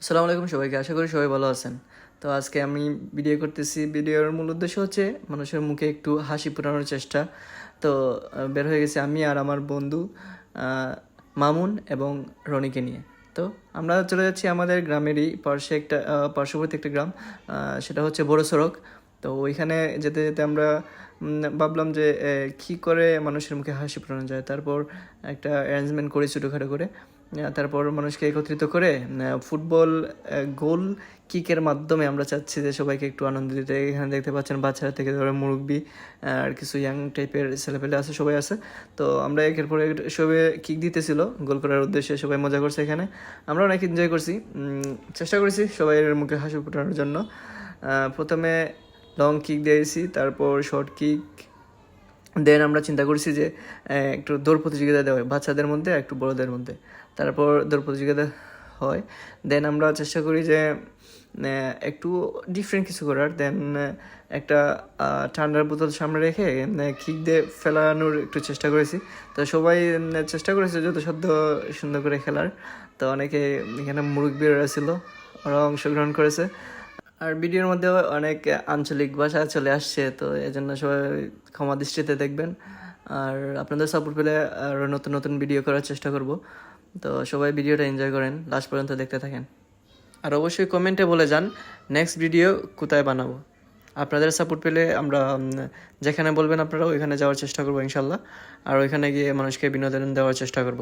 আসসালামু আলাইকুম সবাইকে, আশা করি সবাই ভালো আছেন। তো আজকে আমি ভিডিও করতেছি। ভিডিওর মূল উদ্দেশ্য হচ্ছে মানুষের মুখে একটু হাসি ফোটানোর চেষ্টা। তো বের হয়ে গেছি আমি আর আমার বন্ধু মামুন এবং রনিকে নিয়ে। তো আমরা চলে যাচ্ছি আমাদের গ্রামেরই পার্শ্ববর্তী একটা গ্রাম, সেটা হচ্ছে বড় সড়ক। তো ওইখানে যেতে যেতে আমরা ভাবলাম যে কী করে মানুষের মুখে হাসি ফোটানো যায়। তারপর একটা অ্যারেঞ্জমেন্ট করি ছোটোখাটো করে। তারপর মানুষকে একত্রিত করে ফুটবল গোল কিকের মাধ্যমে আমরা চাচ্ছি যে সবাইকে একটু আনন্দ দিতে। এখানে দেখতে পাচ্ছেন বাচ্চারা থেকে ধরে মুরব্বি আর কিছু ইয়াং টাইপের ছেলেপেলে আছে, সবাই আছে। তো আমরা একের পরে সবাই কিক দিতেছিল গোল করার উদ্দেশ্যে, সবাই মজা করছে। এখানে আমরা অনেক এনজয় করছি, চেষ্টা করেছি সবাই মুখে হাসি ফোটানোর জন্য। প্রথমে লং কিক দিয়েছি, তারপর শর্ট কিক। দেন আমরা চিন্তা করছি যে একটু দৌড় প্রতিযোগিতা দেওয়া হয় বাচ্চাদের মধ্যে, একটু বড়দের মধ্যে। তারপর দৌড় প্রতিযোগিতা হয়। দেন আমরা চেষ্টা করি যে একটু ডিফারেন্ট কিছু করার। দেন একটা ঠান্ডার বোতল সামনে রেখে কিক দিয়ে ফেলানোর একটু চেষ্টা করেছি। তো সবাই চেষ্টা করেছে যত সাধ্য সুন্দর করে খেলার। তো অনেকে এখানে মুরব্বিরা ছিল, ওরা অংশগ্রহণ করেছে। আর ভিডিওর মধ্যে অনেক আঞ্চলিক ভাষা চলে আসছে, তো এই জন্য সবাই ক্ষমা দৃষ্টিতে দেখবেন। আর আপনাদের সাপোর্ট পেলে আরও নতুন নতুন ভিডিও করার চেষ্টা করব। তো সবাই ভিডিওটা এনজয় করেন, লাস্ট পর্যন্ত দেখতে থাকেন। আর অবশ্যই কমেন্টে বলে যান নেক্সট ভিডিও কোথায় বানাবো। আপনাদের সাপোর্ট পেলে আমরা যেখানে বলবেন আপনারা ওইখানে যাওয়ার চেষ্টা করবো ইনশাল্লাহ। আর ওইখানে গিয়ে মানুষকে বিনোদন দেওয়ার চেষ্টা করব।